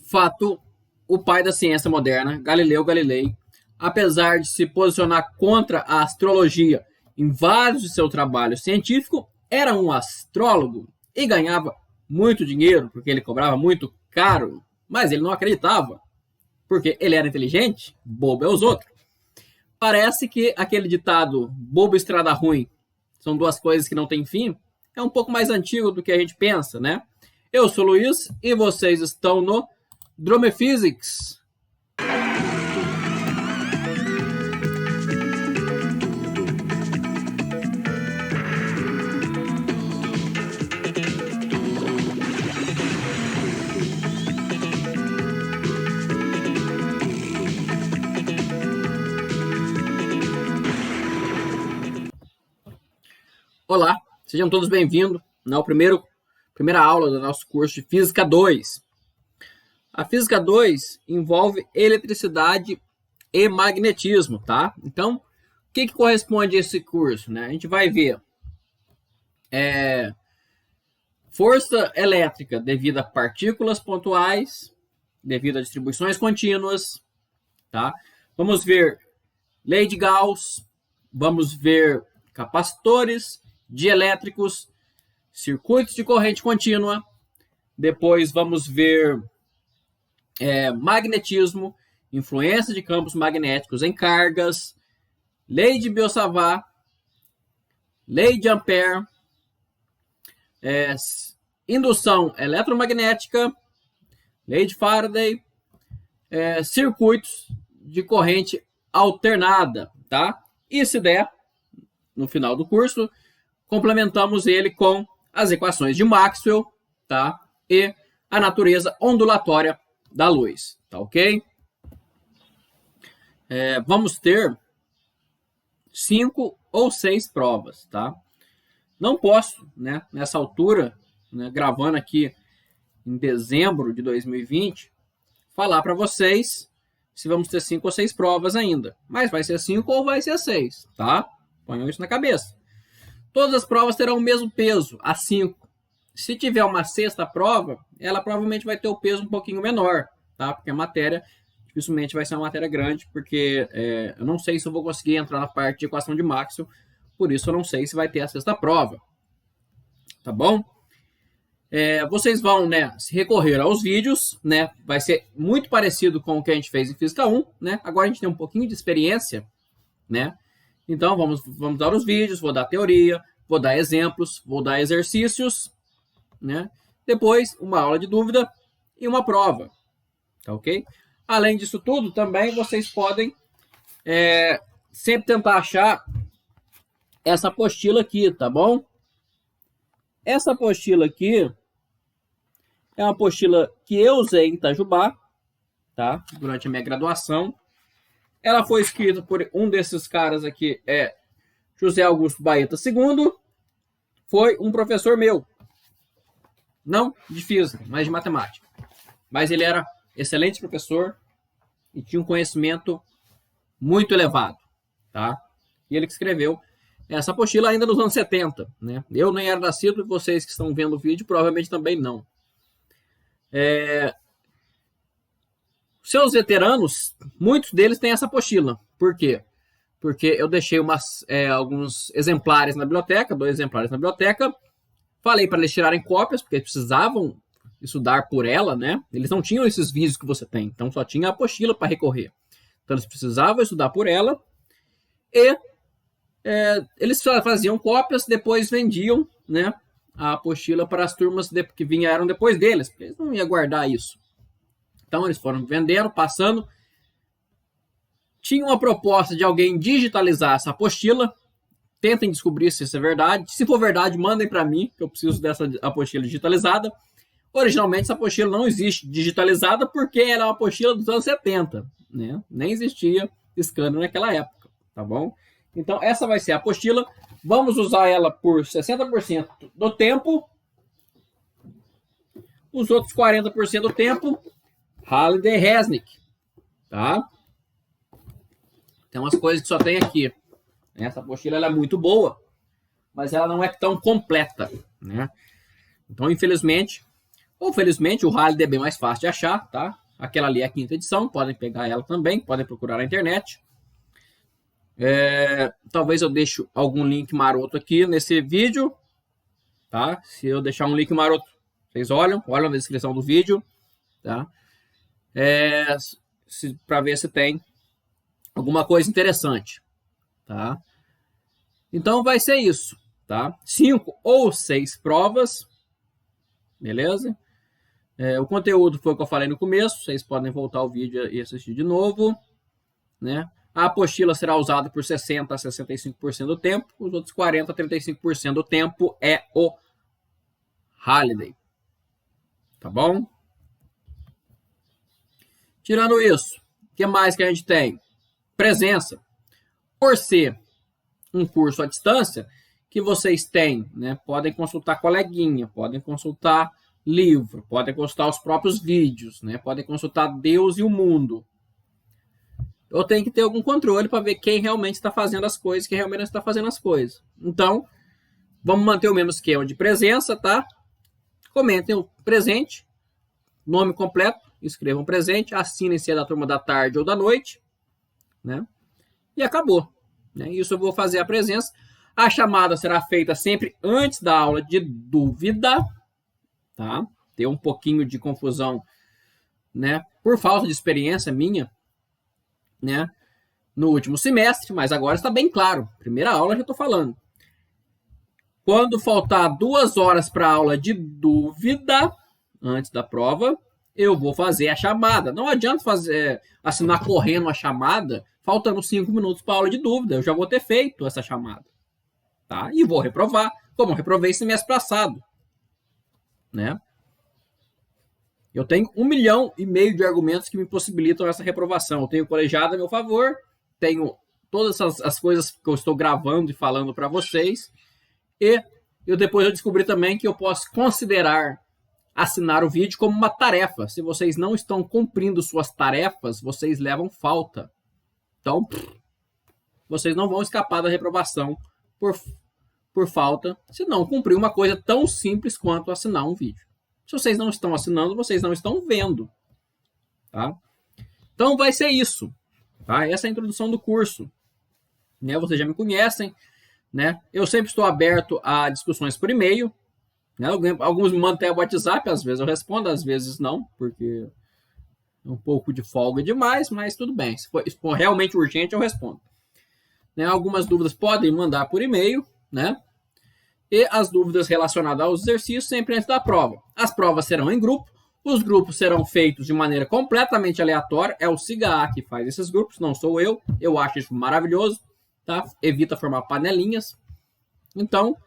Fato, o pai da ciência moderna, Galileu Galilei, apesar de se posicionar contra a astrologia em vários de seu trabalho científico, era um astrólogo e ganhava muito dinheiro, porque ele cobrava muito caro, mas ele não acreditava, porque ele era inteligente, bobo é os outros. Parece que aquele ditado, bobo estrada ruim, são duas coisas que não têm fim, é um pouco mais antigo do que a gente pensa, né? Eu sou o Luiz e vocês estão no Drone Physics. Olá, sejam todos bem-vindos na primeira aula do nosso curso de Física 2. A Física 2 envolve eletricidade e magnetismo, tá? Então, o que corresponde a esse curso, né? A gente vai ver força elétrica devido a partículas pontuais, devido a distribuições contínuas, tá? Vamos ver lei de Gauss, vamos ver capacitores, dielétricos, circuitos de corrente contínua. Depois vamos ver magnetismo, influência de campos magnéticos em cargas, lei de Biot-Savart, lei de Ampère, indução eletromagnética, lei de Faraday, circuitos de corrente alternada, tá? E se der, no final do curso, complementamos ele com as equações de Maxwell, tá? E a natureza ondulatória da luz, tá ok? Vamos ter 5 ou 6 provas, tá? Não posso, né, nessa altura, né, gravando aqui em dezembro de 2020, falar para vocês se vamos ter 5 ou 6 provas ainda. Mas vai ser 5 ou vai ser 6, tá? Ponham isso na cabeça. Todas as provas terão o mesmo peso, a 5. Se tiver uma sexta prova, ela provavelmente vai ter o peso um pouquinho menor, tá? Porque a matéria dificilmente vai ser uma matéria grande, porque eu não sei se eu vou conseguir entrar na parte de equação de Maxwell, por isso eu não sei se vai ter a sexta prova, tá bom? Vocês vão, né, se recorrer aos vídeos, né? Vai ser muito parecido com o que a gente fez em Física 1, né? Agora a gente tem um pouquinho de experiência, né? Então, vamos dar os vídeos, vou dar teoria, vou dar exemplos, vou dar exercícios, né? Depois, uma aula de dúvida e uma prova, tá ok? Além disso tudo, também vocês podem sempre tentar achar essa apostila aqui, tá bom? Essa apostila aqui é uma apostila que eu usei em Itajubá, tá? Durante a minha graduação. Ela foi escrita por um desses caras aqui, José Augusto Baeta II. Foi um professor meu. Não de física, mas de matemática. Mas ele era excelente professor e tinha um conhecimento muito elevado, tá? E ele que escreveu essa apostila ainda nos anos 70, né? Eu nem era nascido e vocês que estão vendo o vídeo provavelmente também não. Seus veteranos, muitos deles têm essa apostila. Por quê? Porque eu deixei alguns exemplares na biblioteca, 2 exemplares na biblioteca. Falei para eles tirarem cópias, porque eles precisavam estudar por ela, né? Eles não tinham esses vídeos que você tem, então só tinha a apostila para recorrer. Então eles precisavam estudar por ela e eles faziam cópias, depois vendiam, né, a apostila para as turmas que vieram depois deles, porque eles não iam guardar isso. Então, eles foram vendendo, passando. Tinha uma proposta de alguém digitalizar essa apostila. Tentem descobrir se isso é verdade. Se for verdade, mandem para mim, que eu preciso dessa apostila digitalizada. Originalmente, essa apostila não existe digitalizada porque era uma apostila dos anos 70. Né? Nem existia scanner naquela época, tá bom? Então, essa vai ser a apostila. Vamos usar ela por 60% do tempo. Os outros 40% do tempo, Halliday-Resnick, tá? Tem umas coisas que só tem aqui. Essa apostila ela é muito boa, mas ela não é tão completa, né? Então, infelizmente, Ou, felizmente, o Halliday é bem mais fácil de achar, tá? Aquela ali é a 5ª edição, podem pegar ela também, podem procurar na internet. Talvez eu deixe algum link maroto aqui nesse vídeo, tá? Se eu deixar um link maroto, vocês olham na descrição do vídeo, tá? Para ver se tem alguma coisa interessante, tá? Então vai ser isso, tá? 5 ou 6 provas, beleza? O conteúdo foi o que eu falei no começo, vocês podem voltar ao vídeo e assistir de novo, né? A apostila será usada por 60% a 65% do tempo, os outros 40% a 35% do tempo é o Halliday, tá bom? Tirando isso, o que mais que a gente tem? Presença. Por ser um curso à distância, que vocês têm, né? Podem consultar coleguinha, podem consultar livro, podem consultar os próprios vídeos, né? Podem consultar Deus e o mundo. Eu tenho que ter algum controle para ver quem realmente está fazendo as coisas, quem realmente não está fazendo as coisas. Então, vamos manter o mesmo esquema de presença, tá? Comentem o presente, nome completo, escrevam presente, assinem se é da turma da tarde ou da noite, né? E acabou. Né? Isso eu vou fazer a presença. A chamada será feita sempre antes da aula de dúvida, tá? Tem um pouquinho de confusão, né? Por falta de experiência minha, né? No último semestre, mas agora está bem claro. Primeira aula já estou falando. Quando faltar 2 horas para a aula de dúvida, antes da prova, eu vou fazer a chamada. Não adianta assinar correndo a chamada, faltando 5 minutos para a aula de dúvida. Eu já vou ter feito essa chamada. Tá? E vou reprovar, como eu reprovei semestre passado. Né? Eu tenho 1,5 milhão de argumentos que me possibilitam essa reprovação. Eu tenho colegiado a meu favor, tenho todas as coisas que eu estou gravando e falando para vocês, e depois eu descobri também que eu posso considerar assinar o vídeo como uma tarefa. Se vocês não estão cumprindo suas tarefas, vocês levam falta. Então, vocês não vão escapar da reprovação por falta, se não cumprir uma coisa tão simples quanto assinar um vídeo. Se vocês não estão assinando, vocês não estão vendo. Tá? Então, vai ser isso. Tá? Essa é a introdução do curso. Né? Vocês já me conhecem. Né? Eu sempre estou aberto a discussões por e-mail. Né? Alguns me mandam até o WhatsApp, às vezes eu respondo, às vezes não, porque é um pouco de folga demais, mas tudo bem. Se for realmente urgente, eu respondo. Né? Algumas dúvidas podem mandar por e-mail, né? E as dúvidas relacionadas aos exercícios sempre antes da prova. As provas serão em grupo, os grupos serão feitos de maneira completamente aleatória. É o SIGA que faz esses grupos, não sou eu. Eu acho isso maravilhoso, tá? Evita formar panelinhas. Então,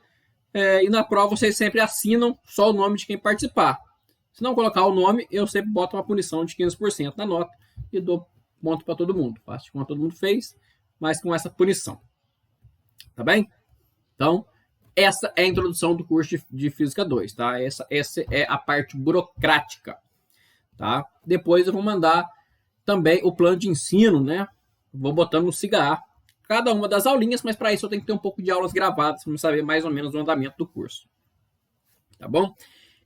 e na prova vocês sempre assinam só o nome de quem participar. Se não colocar o nome, eu sempre boto uma punição de 15% na nota e dou ponto para todo mundo. Faço como todo mundo fez, mas com essa punição. Tá bem? Então, essa é a introdução do curso de Física 2, tá? Essa é a parte burocrática, tá? Depois eu vou mandar também o plano de ensino, né? Vou botando no SIGA cada uma das aulinhas, mas para isso eu tenho que ter um pouco de aulas gravadas para saber mais ou menos o andamento do curso. Tá bom?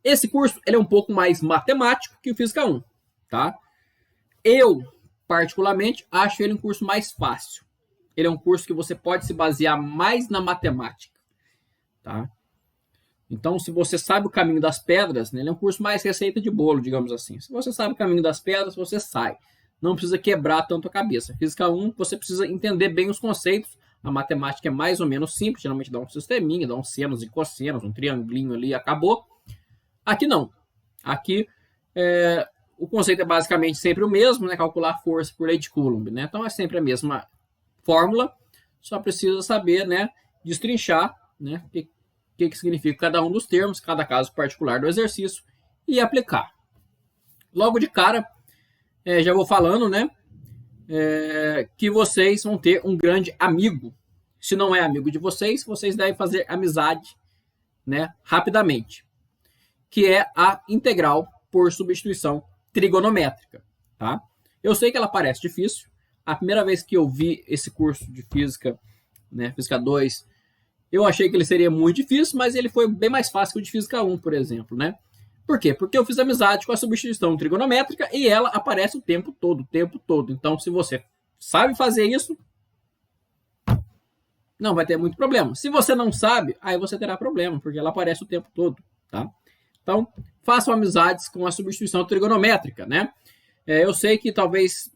Esse curso ele é um pouco mais matemático que o Física 1, tá? Eu, particularmente, acho ele um curso mais fácil. Ele é um curso que você pode se basear mais na matemática. Tá? Então, se você sabe o caminho das pedras, né, ele é um curso mais receita de bolo, digamos assim. Se você sabe o caminho das pedras, você sai. Não precisa quebrar tanto a cabeça. Física 1, você precisa entender bem os conceitos. A matemática é mais ou menos simples, geralmente dá um sisteminha, dá um senos e cossenos, um triangulinho ali, acabou. Aqui não. Aqui o conceito é basicamente sempre o mesmo, né? Calcular força por lei de Coulomb, né? Então é sempre a mesma fórmula, só precisa saber, né, destrinchar, né, o que significa cada um dos termos, cada caso particular do exercício e aplicar. Logo de cara, já vou falando, né, que vocês vão ter um grande amigo. Se não é amigo de vocês, vocês devem fazer amizade, né, rapidamente, que é a integral por substituição trigonométrica, tá? Eu sei que ela parece difícil. A primeira vez que eu vi esse curso de física, né, Física 2, eu achei que ele seria muito difícil, mas ele foi bem mais fácil que o de Física 1, por exemplo, né? Por quê? Porque eu fiz amizade com a substituição trigonométrica e ela aparece o tempo todo, o tempo todo. Então, se você sabe fazer isso, não vai ter muito problema. Se você não sabe, aí você terá problema, porque ela aparece o tempo todo, tá? Então, façam amizades com a substituição trigonométrica, né? Eu sei que talvez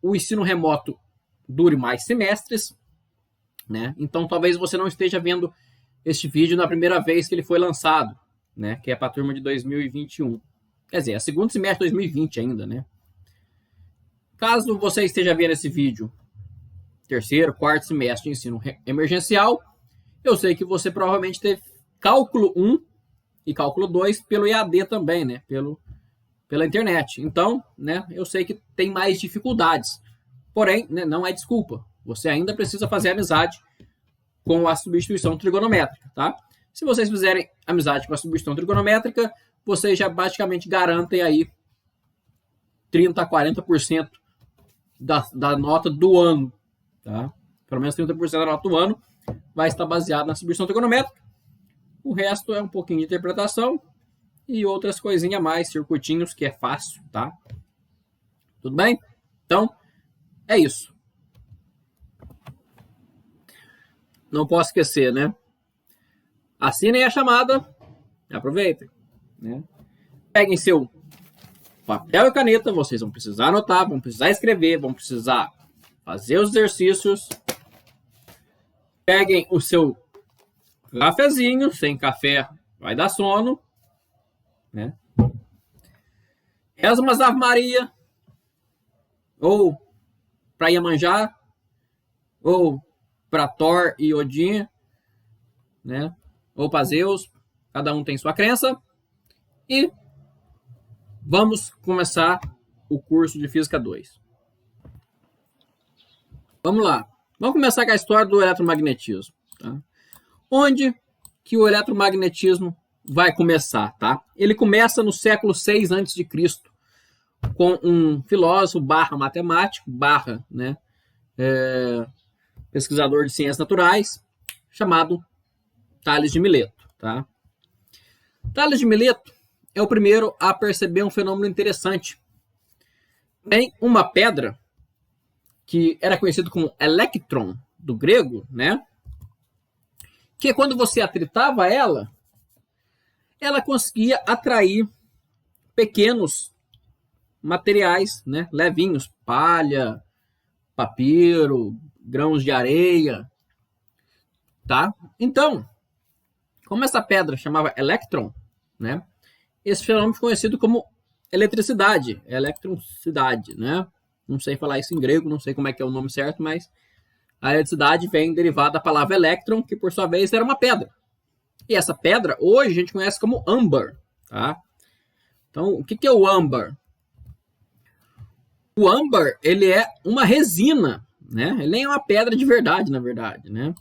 o ensino remoto dure mais semestres, né? Então, talvez você não esteja vendo este vídeo na primeira vez que ele foi lançado, né? Que é para a turma de 2021. Quer dizer, é segundo semestre de 2020 ainda, né? Caso você esteja vendo esse vídeo terceiro, quarto semestre de ensino emergencial, eu sei que você provavelmente teve cálculo 1 e cálculo 2 pelo EAD também, né? Pela internet. Então, né, eu sei que tem mais dificuldades. Porém, né, não é desculpa. Você ainda precisa fazer amizade com a substituição trigonométrica, tá? Se vocês fizerem amizade com a substituição trigonométrica, vocês já basicamente garantem aí 30% a 40% da nota do ano, tá? Pelo menos 30% da nota do ano vai estar baseado na substituição trigonométrica. O resto é um pouquinho de interpretação e outras coisinhas a mais, circuitinhos, que é fácil, tá? Tudo bem? Então, é isso. Não posso esquecer, né? Assinem a chamada, aproveitem, né? Peguem seu papel e caneta, vocês vão precisar anotar, vão precisar escrever, vão precisar fazer os exercícios. Peguem o seu cafezinho, sem café vai dar sono, né? Reza umas Ave Maria, ou para Iemanjá, ou para Thor e Odin, né? Ou para Zeus, cada um tem sua crença. E vamos começar o curso de Física 2. Vamos lá. Vamos começar com a história do eletromagnetismo, tá? Onde que o eletromagnetismo vai começar, tá? Ele começa no século 6 a.C., com um filósofo barra matemático, barra, né, pesquisador de ciências naturais, chamado Tales de Mileto, tá? Tales de Mileto é o primeiro a perceber um fenômeno interessante. Tem uma pedra que era conhecido como elétron, do grego, né? Que quando você atritava ela conseguia atrair pequenos materiais, né, levinhos, palha, papiro, grãos de areia, tá? Então, como essa pedra chamava elétron, né, esse fenômeno foi conhecido como eletricidade, eletricidade, né? Não sei falar isso em grego, não sei como é que é o nome certo, mas a eletricidade vem derivada da palavra elétron, que por sua vez era uma pedra. E essa pedra, hoje, a gente conhece como âmbar, tá? Então, o que é o âmbar? O âmbar, ele é uma resina, né? Ele nem é uma pedra de verdade, na verdade, né?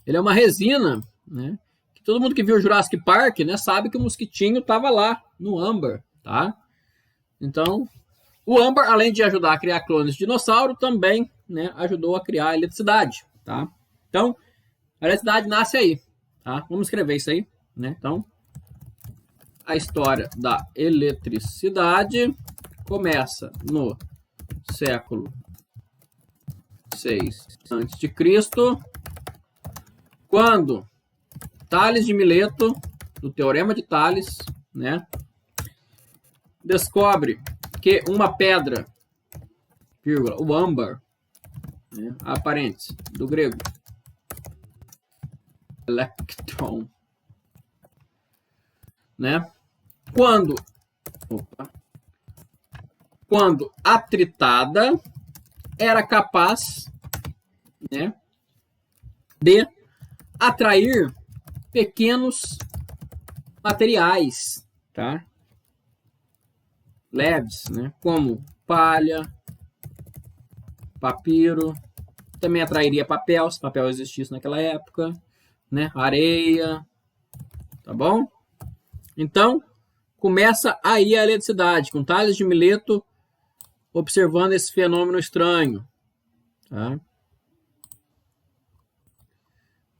Ele é uma resina, né? Que todo mundo que viu o Jurassic Park, né, sabe que o mosquitinho estava lá, no âmbar, tá? Então, o âmbar, além de ajudar a criar clones de dinossauro, também, né, ajudou a criar a eletricidade, tá? Então, a eletricidade nasce aí, tá? Vamos escrever isso aí, né? Então, a história da eletricidade começa no século 6 a.C., quando Tales de Mileto, do Teorema de Tales, né, descobre que uma pedra, vírgula, o âmbar, né, aparente, do grego, electron, né, quando atritada, era capaz, né, de atrair pequenos materiais, tá? Leves, né? Como palha, papiro, também atrairia papel, se papel existisse naquela época, né? Areia, tá bom? Então, começa aí a eletricidade, com Tales de Mileto observando esse fenômeno estranho, tá? O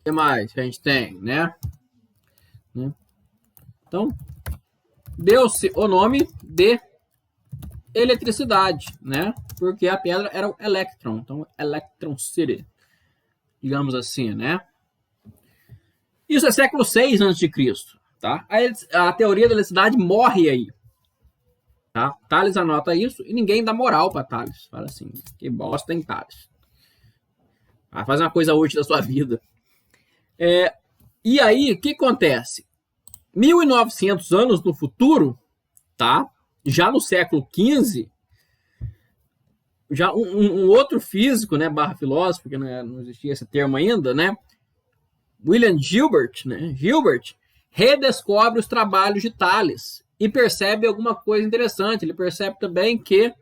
que mais que a gente tem, né? Então, deu-se o nome de eletricidade, né? Porque a pedra era o elétron, então Electron City, digamos assim, né? Isso é século 6 a.C., tá? A teoria da eletricidade morre aí, tá? Tales anota isso e ninguém dá moral para Tales. Fala assim, que bosta em Tales. Faz uma coisa útil da sua vida. E aí, o que acontece? 1900 anos no futuro, tá? Já no século XV, já um outro físico, né, barra filósofo, porque não existia esse termo ainda, né? William Gilbert, né? Gilbert redescobre os trabalhos de Tales e percebe alguma coisa interessante. Ele percebe também que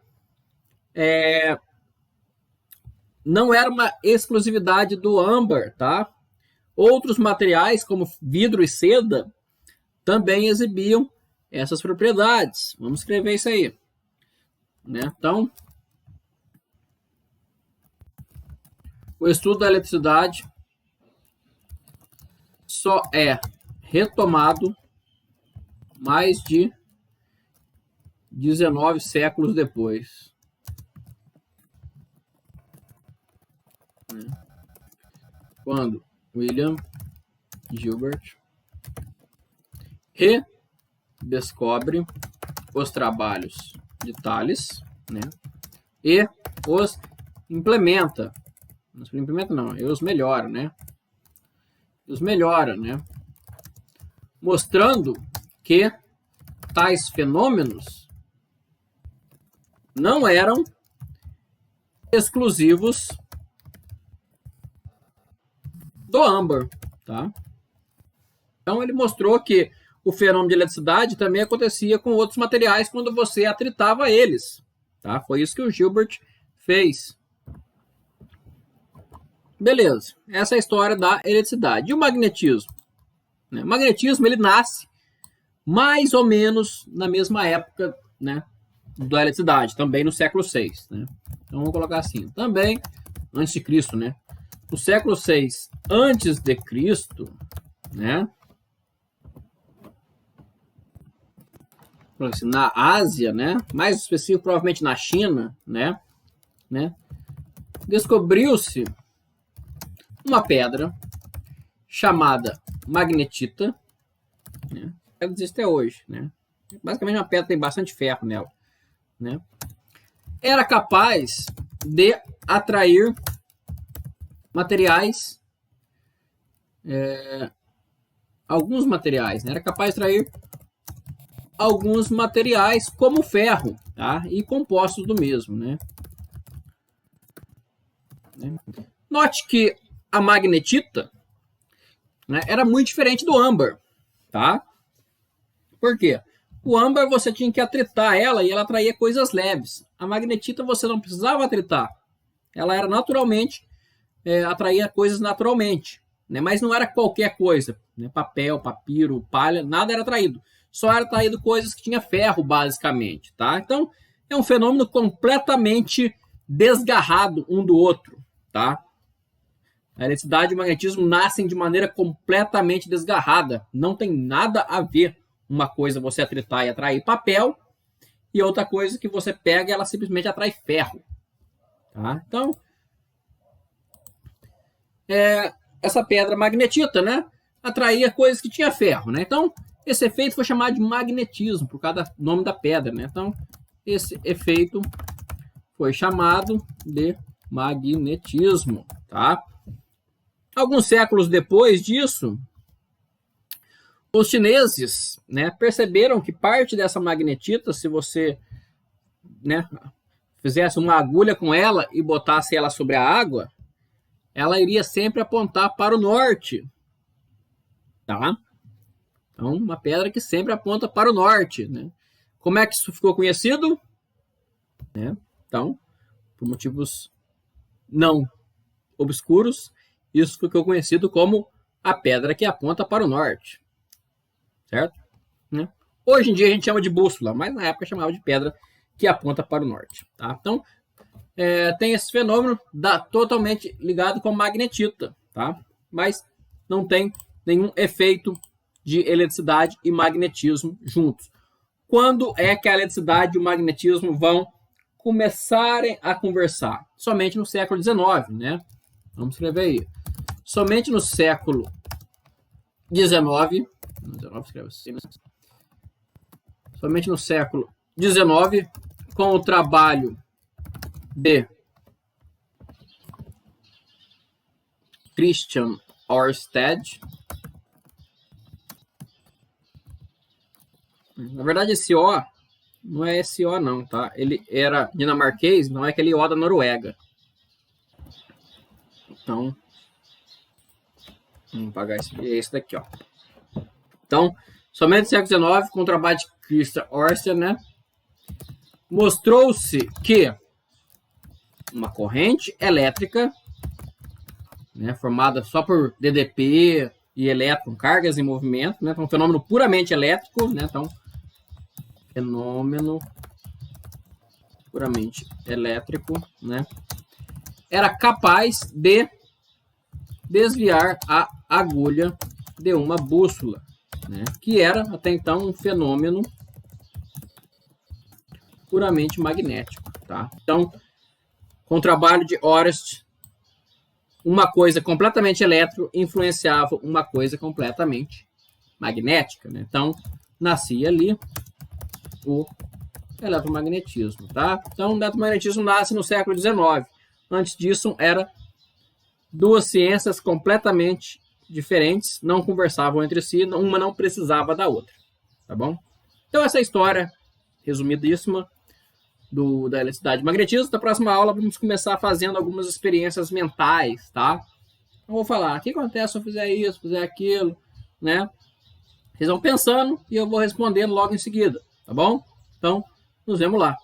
não era uma exclusividade do âmbar, tá? Outros materiais, como vidro e seda, também exibiam essas propriedades. Vamos escrever isso aí, né? Então, o estudo da eletricidade só é retomado mais de 19 séculos depois. Quando William Gilbert redescobre os trabalhos de Tales, né? E os implementa. Não implementa não, e os melhora, né? Os melhora, né? Mostrando que tais fenômenos não eram exclusivos do âmbar, tá? Então ele mostrou que o fenômeno de eletricidade também acontecia com outros materiais quando você atritava eles, tá? Foi isso que o Gilbert fez. Beleza, essa é a história da eletricidade. E o magnetismo? O magnetismo ele nasce mais ou menos na mesma época, né, da eletricidade, também no século 6, né? Então vamos colocar assim, também antes de Cristo, né? No século 6 antes de Cristo, né? Assim, na Ásia, né? Mais específico, provavelmente na China, né? Descobriu-se uma pedra chamada magnetita, né? Ela existe até hoje, né? Basicamente uma pedra que tem bastante ferro nela, né? Era capaz de atrair materiais, alguns materiais, né? Era capaz de atrair alguns materiais como ferro, tá? E compostos do mesmo, né? Note que a magnetita, né, era muito diferente do âmbar, tá? Por quê? O âmbar você tinha que atritar ela e ela atraía coisas leves. A magnetita você não precisava atritar. Ela era naturalmente, atraía coisas naturalmente, né? Mas não era qualquer coisa, né? Papel, papiro, palha, nada era atraído. Só era atraído coisas que tinha ferro, basicamente, tá? Então, é um fenômeno completamente desgarrado um do outro, tá? A eletricidade e o magnetismo nascem de maneira completamente desgarrada. Não tem nada a ver uma coisa você atritar e atrair papel e outra coisa que você pega e ela simplesmente atrai ferro. Tá? Então, essa pedra magnetita, né, atraía coisas que tinha ferro, né? Então, esse efeito foi chamado de magnetismo por causa do nome da pedra, né? Então, esse efeito foi chamado de magnetismo, tá? Alguns séculos depois disso, os chineses, né, perceberam que parte dessa magnetita, se você, né, fizesse uma agulha com ela e botasse ela sobre a água, ela iria sempre apontar para o norte, tá? Então, uma pedra que sempre aponta para o norte, né? Como é que isso ficou conhecido? Né? Então, por motivos não obscuros, isso ficou conhecido como a pedra que aponta para o norte. Certo? Né? Hoje em dia a gente chama de bússola, mas na época chamava de pedra que aponta para o norte. Tá? Então, tem esse fenômeno totalmente ligado com magnetita, tá? Mas não tem nenhum efeito de eletricidade e magnetismo juntos. Quando é que a eletricidade e o magnetismo vão começarem a conversar? Somente no século XIX, né? Vamos escrever aí. Somente no século XIX, somente no século XIX, com o trabalho de Christian Ørsted. Na verdade, esse O não é esse O não, tá? Ele era dinamarquês, não é aquele O da Noruega. Então, vamos pagar esse daqui, ó. Então, somente no século XIX, com o trabalho de Christian Ørsted, né? Mostrou-se que uma corrente elétrica, né, formada só por DDP e elétron, cargas em movimento, né? Então, um fenômeno puramente elétrico, né? Então, fenômeno puramente elétrico, né? Era capaz de desviar a agulha de uma bússola, né? Que era até então um fenômeno puramente magnético, tá? Então, com o trabalho de Ørsted, uma coisa completamente elétrica influenciava uma coisa completamente magnética, né? Então, nascia ali o eletromagnetismo, tá? Então, o eletromagnetismo nasce no século XIX. Antes disso, era duas ciências completamente diferentes, não conversavam entre si, uma não precisava da outra, tá bom? Então, essa é a história resumidíssima da eletricidade e magnetismo. Na próxima aula, vamos começar fazendo algumas experiências mentais, tá? Eu vou falar, o que acontece se eu fizer isso, fizer aquilo, né? Vocês vão pensando e eu vou respondendo logo em seguida, tá bom? Então, nos vemos lá.